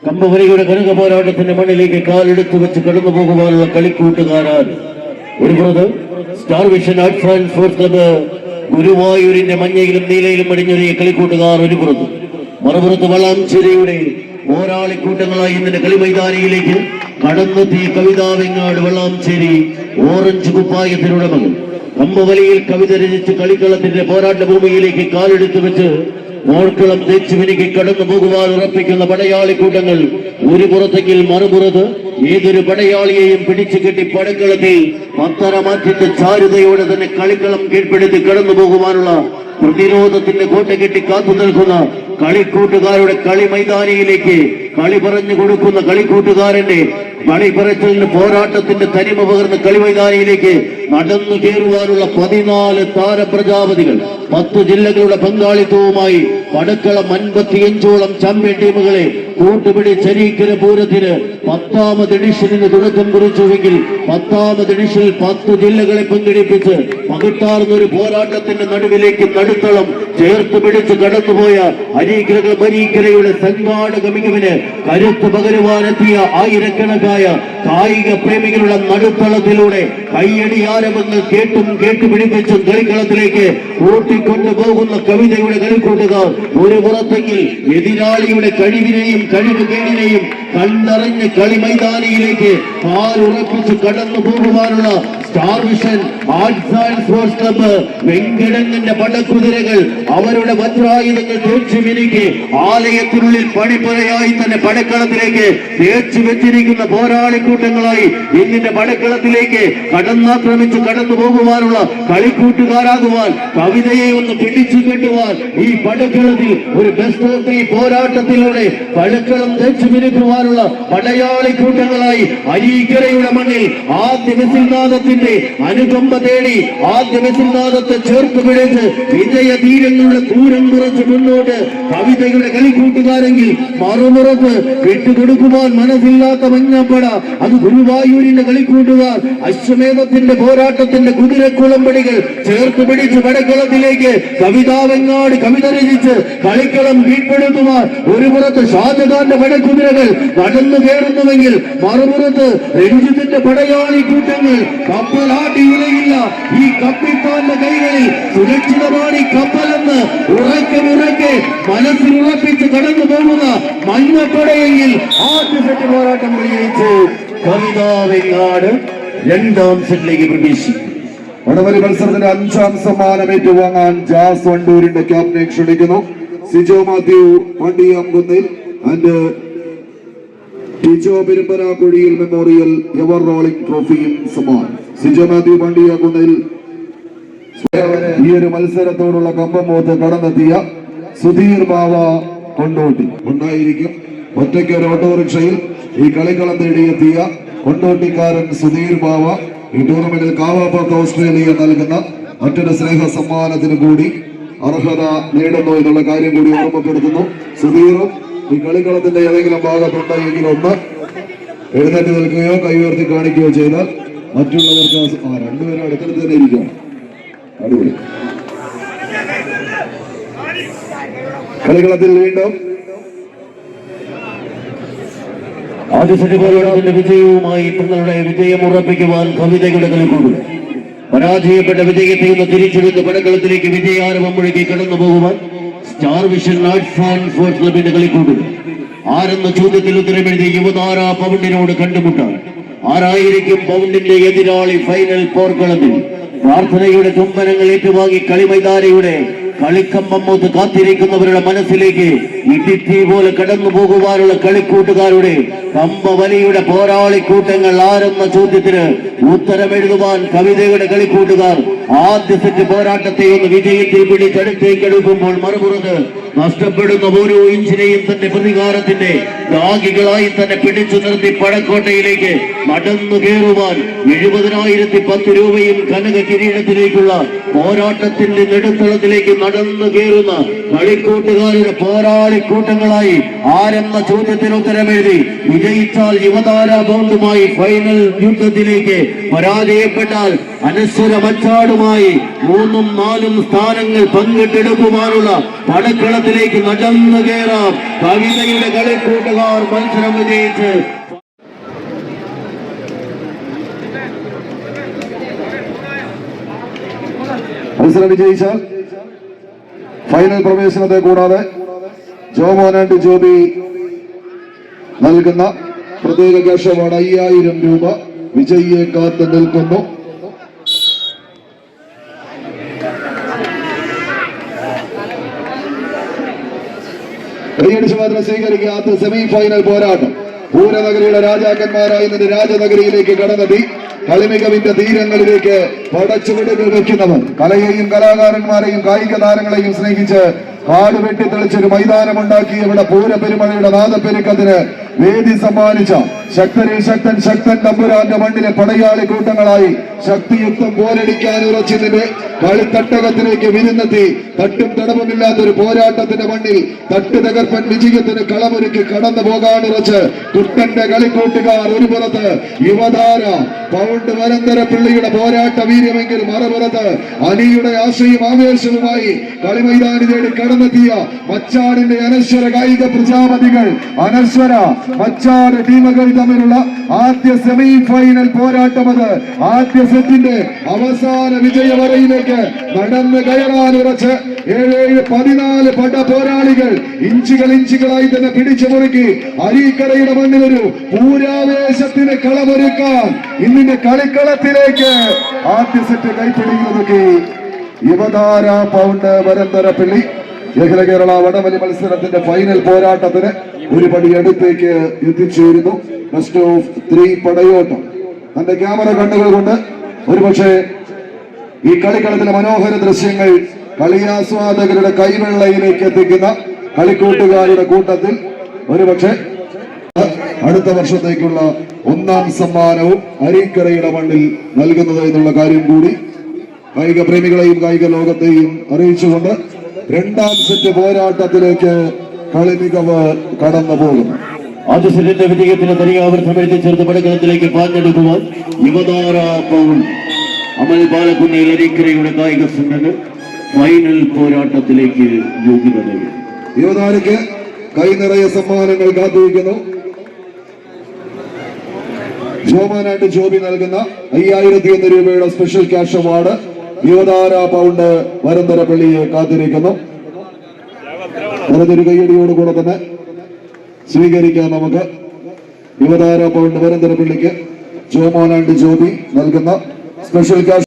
കമ്പവലിയുടെ കനക പോരാട്ടത്തിന്റെ മണ്ണിലേക്ക് കാലെടുത്ത് വെച്ച് കടന്നു പോകുവാനുള്ള കളിക്കൂട്ടുകാരാണ്. ഒരു പുറത്ത് star vision arts and sports club ഗുരുവായൂരിന്റെ മഞ്ഞയിലും നീലയിലും അടിഞ്ഞൊരുങ്ങിയ കളിക്കൂട്ടുകാർ ഒരു പുറത്ത്, മറുപുറത്ത് വളാഞ്ചേരിയുടെ പോരാളിക്കൂട്ടങ്ങളായി ഇന്നലെ കളിമൈതാനിയിലേക്ക് കടന്നെത്തിയ കവിതാ വെങ്ങാട് വളാഞ്ചേരി ഓറഞ്ച് കുപ്പായത്തിനുടമകൾ കമ്പവലിയിൽ കവിത രചിച്ച് കളിക്കളത്തിന്റെ പോരാട്ട ഭൂമിയിലേക്ക് കാലെടുത്ത് വെച്ച് മോർക്കളം തേച്ചു മിനുക്കി കടന്നു പോകുവാൻ ഉറപ്പിക്കുന്ന പടയാളിക്കൂട്ടങ്ങൾ ഒരു പുറത്തെങ്കിൽ മറുപുറത്ത് ഏതൊരു പടയാളിയെയും പിടിച്ചു കെട്ടി പടക്കളത്തിൽ പത്തരമാറ്റത്തെ ചാരുതയോടെ തന്നെ കളിക്കളം കീഴ്പ്പെടുത്തി കടന്നു പോകുവാനുള്ള പ്രതിരോധത്തിന്റെ കോട്ട കെട്ടി കാത്തു നിൽക്കുന്ന കളിക്കൂട്ടുകാരുടെ കളി മൈതാനിയിലേക്ക് കളി പറഞ്ഞു കൊടുക്കുന്ന കളിക്കൂട്ടുകാരന്റെ കളി പറച്ചിലിന് പോരാട്ടത്തിന്റെ തനിമ പകർന്ന കളി മൈതാനിയിലേക്ക് നടന്നു കയറുവാനുള്ള 14 താരപ്രജാപതികൾ 10 ജില്ലകളുടെ പങ്കാളിത്തവുമായി പടക്കളം 55ഓളം ചാമ്പ്യൻ ടീമുകളെ കൂട്ടുപിടിച്ചരീക്കര പൂരത്തിന് 10ാമത് എഡിഷനിന് തുടക്കം കുറിച്ചുവെങ്കിൽ 10ാമത് എഡിഷനിൽ 10 ജില്ലകളെ പങ്കെടുപ്പിച്ച് പകിട്ടാർന്നൊരു പോരാട്ടത്തിന്റെ നടുവിലേക്ക് നടുത്തളം ചേർത്ത് പിടിച്ച് കടന്നുപോയ അരീക്കരകൾ ബരീക്കരയുടെ സംഘാടക മികവിന് കരുത്ത് പകരുവാനെത്തിയ ആയിരക്കണക്കായ കായിക പ്രേമികളുടെ നടുത്തളത്തിലൂടെ കയ്യടിയാരവങ്ങൾ കേട്ടുപിടിപ്പിച്ചും കളിക്കളത്തിലേക്ക് കൂട്ടിക്കൊണ്ടുപോകുന്ന കവിതയുടെ കളിക്കൂട്ടുകാർ ഒരു പുറത്തെങ്കിൽ എതിരാളിയുടെ കഴിവിനെയും കഴിവുകേടിനെയും കണ്ടറിഞ്ഞ് കളി മൈതാനിയിലേക്ക് കാലുറപ്പിച്ച് കടന്നു പോകുവാനുള്ള star vision arts and sports club വെങ്കിടങ്ങിന്റെ പടക്കുതിരകൾ അവരുടെ വജ്രായുധങ്ങൾ തേച്ചു മിനുക്കി ആലയത്തിനുള്ളിൽ പണിപ്പുരയായി തന്നെ പടക്കളത്തിലേക്ക് തേച്ചു വെച്ചിരിക്കുന്ന പോരാളിക്കൂട്ടങ്ങളായി ഇന്നിന്റെ പടക്കളത്തിലേക്ക് കടന്നാക്രമിച്ച് കടന്നു പോകുവാനുള്ള കളിക്കൂട്ടുകാരാകുവാൻ കവിതയെ ഒന്ന് പിടിച്ചു കെട്ടുവാൻ ഈ പടക്കളത്തിൽ ഒരു ബെസ്റ്റ് ഓഫ് 3 പോരാട്ടത്തിലൂടെ പടക്കളം തേച്ചു മിനുക്കുവാനുള്ള പടയാളിക്കൂട്ടങ്ങളായി അരീക്കരയുടെ മണ്ണിൽ ആദ്യ വിസിൽനാദത്തിന്റെ അനുകമ്പ തേടി ആദ്യ വിസിൽനാദത്തെ ചേർത്ത് പിടിച്ച് വിജയ തീരങ്ങളുടെ ദൂരം കുറച്ച് മുന്നോട്ട് കവിതയുടെ കളിക്കൂട്ടുകാരെങ്കിൽ മറുപുറത്ത് വിട്ടുകൊടുക്കുവാൻ മനസ്സില്ലാത്ത മഞ്ഞപ്പട അത് ഗുരുവായൂരിന്റെ കളിക്കൂട്ടുകാർ അശ്വമേധത്തിന്റെ പോരാട്ടത്തിന്റെ കുതിരക്കുളമ്പടികൾ ചേർത്ത് പിടിച്ച് പടക്കളത്തിലേക്ക് കവിതാ വെങ്ങാട് കവിത രചിച്ച് കളിക്കളം കീഴ്പ്പെടുത്തുവാൻ ഒരു പുറത്ത് ഷാജഹാന്റെ പടക്കുതിരകൾ നടന്നു കയറുന്നുവെങ്കിൽ മറുപുറത്ത് രഞ്ജിത്തിന്റെ പടയാളി കൂട്ടങ്ങൾ കപ്പലാട്ടി ഉലയില്ല ഈ കപ്പിത്താന്റെ കൈകളിൽ സുരക്ഷിതമാണ് ഈ കപ്പലെന്ന് ഉറക്കെ മനസ്സിലുറപ്പിച്ച് കടന്നു പോകുന്ന മഞ്ഞപ്പടയെങ്കിൽ ആദ്യ സെറ്റ് പോരാട്ടം വിജയിച്ച് കവിതാ വെങ്ങാട് 2ാം സെറ്റിലേക്ക് പ്രവേശിക്കും. വടവലി മത്സരത്തിന്റെ 5ാം സമ്മാനം ഏറ്റുവാങ്ങാൻ ജാസ് വണ്ടൂരിന്റെ ക്യാപ്റ്റനെ ക്ഷണിക്കുന്നു. സിജോ മാത്യു വണ്ടിയാംകുന്നിൽ ആൻഡ് ടീച്ചോ പെരുമ്പനാക്കുഴിയിൽ മെമ്മോറിയൽ എവർ റോളിംഗ് ട്രോഫിയും സമ്മാനം. സിജോ മാത്യു വണ്ടിയാംകുന്നിൽ ഈ ഒരു മത്സരത്തോടുള്ള കമ്പമോത്ത് കടന്നെത്തിയ സുധീർ ബാവ കൊണ്ടോട്ടി ഉണ്ടായിരിക്കും. ഒറ്റയ്ക്ക് ഒരു ഓട്ടോറിക്ഷയിൽ ഈ കളിക്കളം തേടിയെത്തിയ കൊണ്ടോട്ടിക്കാരൻ സുധീർ ബാവ ഈ ടൂർണമെന്റിൽ കാവാപ്പുറത്ത് ഓസ്ട്രേലിയ നൽകുന്ന മറ്റൊരു സ്നേഹ സമ്മാനത്തിന് കൂടി അർഹത നേടുന്നു എന്നുള്ള കാര്യം കൂടി ഓർമ്മപ്പെടുത്തുന്നു. സുധീറും ഈ കളിക്കളത്തിന്റെ ഏതെങ്കിലും ഭാഗത്തുണ്ടെങ്കിൽ ഒന്ന് എഴുന്നേറ്റ് നിൽക്കുകയോ കൈ ഉയർത്തി കാണിക്കുകയോ ചെയ്താൽ മറ്റുള്ളവർക്ക് രണ്ടുപേരും അടുത്തടുത്ത് തന്നെ ഇരിക്കണം. അടിപൊളി. കളിക്കളത്തിൽ വീണ്ടും ആദ്യ സെറ്റ് പോരാട്ടത്തിന്റെ വിജയവുമായി തങ്ങളുടെ വിജയം ഉറപ്പിക്കുവാൻ കവിതയുടെ കളിക്കൂടും. പരാജയപ്പെട്ട വിജയത്തെ ഒന്ന് തിരിച്ചെടുത്ത് പടക്കളത്തിലേക്ക് വിജയാരവം മുഴുകി കടന്നു പോകുവാൻ star vision arts and sports ക്ലബിന്റെ കളിക്കൂടും. ആരെന്ന ചോദ്യത്തിൽ ഉത്തരമെഴുതി യുവതാര പൗണ്ടിനോട് കണ്ടുമുട്ടാൻ ആരായിരിക്കും പൗണ്ടിന്റെ എതിരാളി ഫൈനൽ പോർക്കളത്തിൽ പ്രാർത്ഥനയുടെ ചുംബനങ്ങൾ ഏറ്റുവാങ്ങി കളിമൈതാനിയുടെ കളിക്കമ്പമ്മൂത്ത് കാത്തിരിക്കുന്നവരുടെ മനസ്സിലേക്ക് ഇടിത്തി പോലെ കടന്നു പോകുവാനുള്ള കളിക്കൂട്ടുകാരുടെ കമ്പവലിയുടെ പോരാളിക്കൂട്ടങ്ങൾ ആരെന്ന ചോദ്യത്തിന് ഉത്തരമെഴുതുവാൻ കവിതയുടെ കളിക്കൂട്ടുകാർ ആദ്യ സെറ്റ് പോരാട്ടത്തെ ഒന്ന് വിജയത്തിൽ പിടിച്ചടുത്തേക്കെടുക്കുമ്പോൾ മറുപുറത്ത് നഷ്ടപ്പെടുന്ന ഓരോ ഇഞ്ചിനെയും തന്റെ പ്രതികാരത്തിന്റെ ദാഗികളായി തന്നെ പിടിച്ചു നിർത്തി പടക്കോട്ടയിലേക്ക് നടന്നു കയറുവാൻ 70,010 രൂപയും കനക കിരീടത്തിലേക്കുള്ള പോരാട്ടത്തിന്റെ നെടുത്തളത്തിലേക്ക് നടന്നു കയറുന്ന കളിക്കൂട്ടുകാരുടെ പോരാളി കളിക്കൂട്ടങ്ങളായി ആരെന്ന ചോദ്യത്തിന് ഉത്തരമെഴുതി വിജയിച്ചാൽ യുവതാര ബോണ്ടുമായി ഫൈനൽ യുദ്ധത്തിലേക്ക്, പരാജയപ്പെട്ടാൽ അനശ്വര മച്ചാടുമായി 3ഉം 4ഉം സ്ഥാനങ്ങൾ പങ്കിട്ടെടുക്കുവാനുള്ള പടക്കളത്തിലേക്ക് നടന്നു കയറാം. കവിതയുടെ കളിക്കൂട്ടുകാർ മത്സരം വിജയിച്ച് മത്സരം വിജയിച്ചാൽ ഫൈനൽ പ്രവേശനത്തെ കൂടാതെ ജോമോൻ ആൻഡ് ജോബി നൽകുന്ന പ്രത്യേക ക്യാഷ് അവാർഡ് 5000 രൂപ വിജയിയെ കാത്തു നിൽക്കുന്നു. കൈയടിച്ച് മാത്രം സ്വീകരിക്കാത്ത സെമി ഫൈനൽ പോരാട്ടം പൂരനഗരിയുടെ രാജാക്കന്മാരായി നിന്ന് രാജനഗരിയിലേക്ക് കടന്നെത്തി കളിമികവിന്റെ തീരങ്ങളിലേക്ക് പടച്ചുവിടുകൾ വെക്കുന്നവർ, കലയെയും കലാകാരന്മാരെയും കായിക താരങ്ങളെയും സ്നേഹിച്ച് കാട് വെട്ടി തെളിച്ചൊരു മൈതാനമുണ്ടാക്കി ഇവിടെ പൂരപ്പെരുമഴയുടെ നാദപ്പെരുക്കത്തിന് വേദി സമ്മാനിച്ച ശക്തരിൽ ശക്തൻ ശക്തൻ തമ്പുരാന്റെ മണ്ണിലെ പടയാളി കൂട്ടങ്ങളായി ശക്തിയുക്തം പോരടിക്കാൻ ഉറച്ചിന്റെ കളിത്തട്ടകത്തിലേക്ക് വിരുന്നെത്തി തട്ടും തടവുമില്ലാത്തൊരു പോരാട്ടത്തിന്റെ മണ്ണിൽ തട്ട് തകർപ്പൻ വിജയത്തിന് കളമൊരുക്കി കടന്നു പോകാനുറച്ച് കുട്ടന്റെ കളിക്കൂട്ടുകാർ ഒരു പുറത്ത്, യുവതാര പൗണ്ട് വരന്തര പിള്ളിയുടെ പോരാട്ട വീര്യമെങ്കിൽ മറുപുറത്ത് അനിയുടെ ആശയും ആവേശവുമായി കളിമൈതാനി തേടി കടന്നെത്തിയ മച്ചാടിന്റെ അനശ്വര കായിക പ്രജാപതികൾ, അനശ്വര മച്ചാട് ടീമുകൾ തമ്മിലുള്ള ആദ്യ സെമി ഫൈനൽ പോരാട്ടം. അത് ആദ്യ സെറ്റിന്റെ അവസാന വിജയവരയിലേക്ക് നടന്ന് കയറാൻ ഉറച്ച് 7-14 പട പോരാളികൾ ഇഞ്ചുകളായി തന്നെ പിടിച്ചു മുറുക്കി അരീക്കരയുടെ മണ്ണിലൊരു പൂരാവേശത്തിന് കളമൊരുക്കാൻ ഇന്നിന്റെ കളിക്കളത്തിലേക്ക് ആദ്യ സെറ്റ് കൈപ്പിടിക്കുന്നതൊക്കെ യുവതാര പൗണ്ട് വരന്തര പിള്ളി. അഖില കേരള വടംവലി മത്സരത്തിന്റെ ഫൈനൽ പോരാട്ടത്തിന് ഒരു പടി അടുത്തേക്ക് എത്തിച്ചേരുന്നു. ബെസ്റ്റ് ഓഫ് 3 പടയോട്ടം തന്റെ ക്യാമറ കണ്ണുകൾ കൊണ്ട് ഒരുപക്ഷെ ഈ കളിക്കളത്തിലെ മനോഹര ദൃശ്യങ്ങൾ കളിയാസ്വാദകരുടെ കൈവെള്ളയിലേക്ക് എത്തിക്കുന്ന കളിക്കൂട്ടുകാരുടെ കൂട്ടത്തിൽ ഒരുപക്ഷെ അടുത്ത വർഷത്തേക്കുള്ള 1ാം സമ്മാനവും അരീക്കരയുടെ മണ്ണിൽ നൽകുന്നത് എന്നുള്ള കാര്യം കൂടി കായിക പ്രേമികളെയും കായിക ലോകത്തെയും അറിയിച്ചുകൊണ്ട് 2ാം സെറ്റ് പോരാട്ടത്തിലേക്ക് കളി മികവ് കടന്നു പോകുന്നു. ആദ്യ സെറ്റിന്റെ വിജയത്തിന് തരികാവൃത്തം എത്തിച്ചേർത്ത് പടക്കളത്തിലേക്ക് പാഞ്ഞെടുക്കുവാൻ യുവതാര പൗണ്ട് അമൽ ബാലകുന്നേൽ അരീക്കരയുടെ കായിക സംഘങ്ങൾ ഫൈനൽ പോരാട്ടത്തിലേക്ക് യോഗ്യത നേടി. യുവതാരയ്ക്ക് കൈ നിറയെ സമ്മാനങ്ങൾ കാത്തിരിക്കുന്നു. ജോമോൻ ആൻഡ് ജോബി നൽകുന്ന 5001 രൂപയുടെ സ്പെഷ്യൽ ക്യാഷ് അവാർഡ് യുവതാര പൗണ്ട് വരന്തര പള്ളിയെ കാത്തിരിക്കുന്നു. വെറുതൊരു കൈയടിയോടുകൂടെ തന്നെ സ്വീകരിക്കാം നമുക്ക്. യുവതാര പൗണ്ട് വരന്തര പള്ളിക്ക് ജോമോൻ ആൻഡ് ജോബി നൽകുന്ന സ്പെഷ്യൽ ക്യാഷ്